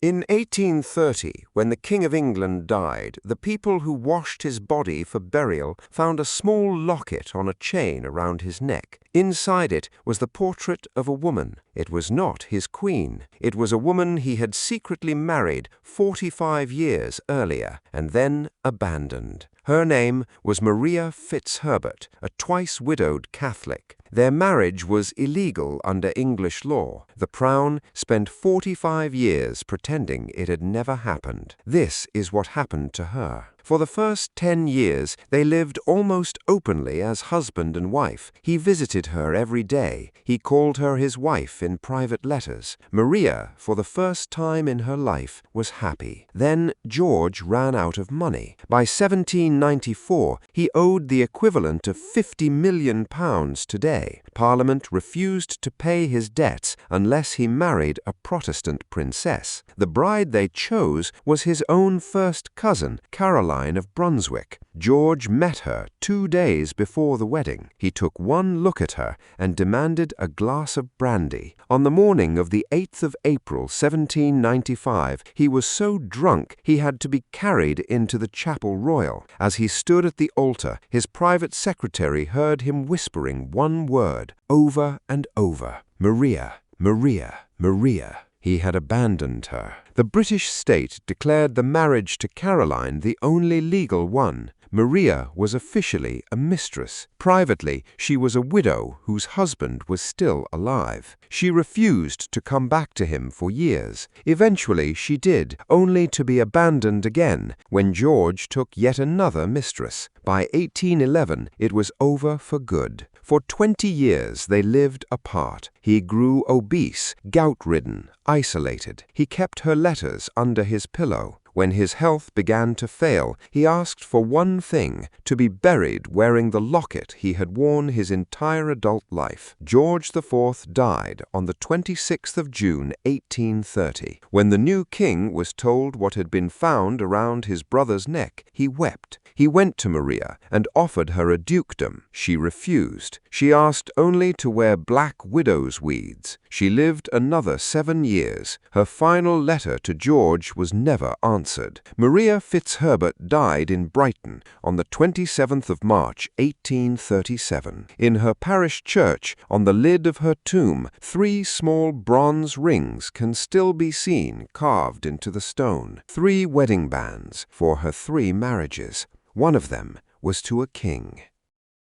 In 1830, when the King of England died, the people who washed his body for burial found a small locket on a chain around his neck. Inside it was the portrait of a woman. It was not his queen. It was a woman he had secretly married 45 years earlier and then abandoned. Her name was Maria Fitzherbert, a twice-widowed Catholic. Their marriage was illegal under English law. The Crown spent 45 years pretending it had never happened. This is what happened to her. For the first 10 years, they lived almost openly as husband and wife. He visited her every day. He called her his wife in private letters. Maria, for the first time in her life, was happy. Then George ran out of money. By 1794, he owed the equivalent of £50 million today. Parliament refused to pay his debts unless he married a Protestant princess. The bride they chose was his own first cousin, Caroline of Brunswick. George met her 2 days before the wedding. He took one look at her and demanded a glass of brandy. On the morning of the 8th of April, 1795, he was so drunk he had to be carried into the Chapel Royal. As he stood at the altar, his private secretary heard him whispering one word over and over: Maria, Maria, Maria. He had abandoned her. The British state declared the marriage to Caroline the only legal one. Maria was officially a mistress. Privately, she was a widow whose husband was still alive. She refused to come back to him for years. Eventually, she did, only to be abandoned again when George took yet another mistress. By 1811, it was over for good. For 20 years, they lived apart. He grew obese, gout-ridden, isolated. He kept her letters under his pillow. When his health began to fail, he asked for one thing: to be buried wearing the locket he had worn his entire adult life. George IV died on the 26th of June, 1830. When the new king was told what had been found around his brother's neck, he wept. He went to Maria and offered her a dukedom. She refused. She asked only to wear black widow's weeds. She lived another 7 years. Her final letter to George was never answered. Maria Fitzherbert died in Brighton on the 27th of March, 1837. In her parish church, on the lid of her tomb, 3 small bronze rings can still be seen carved into the stone. 3 wedding bands for her 3 marriages. One of them was to a king.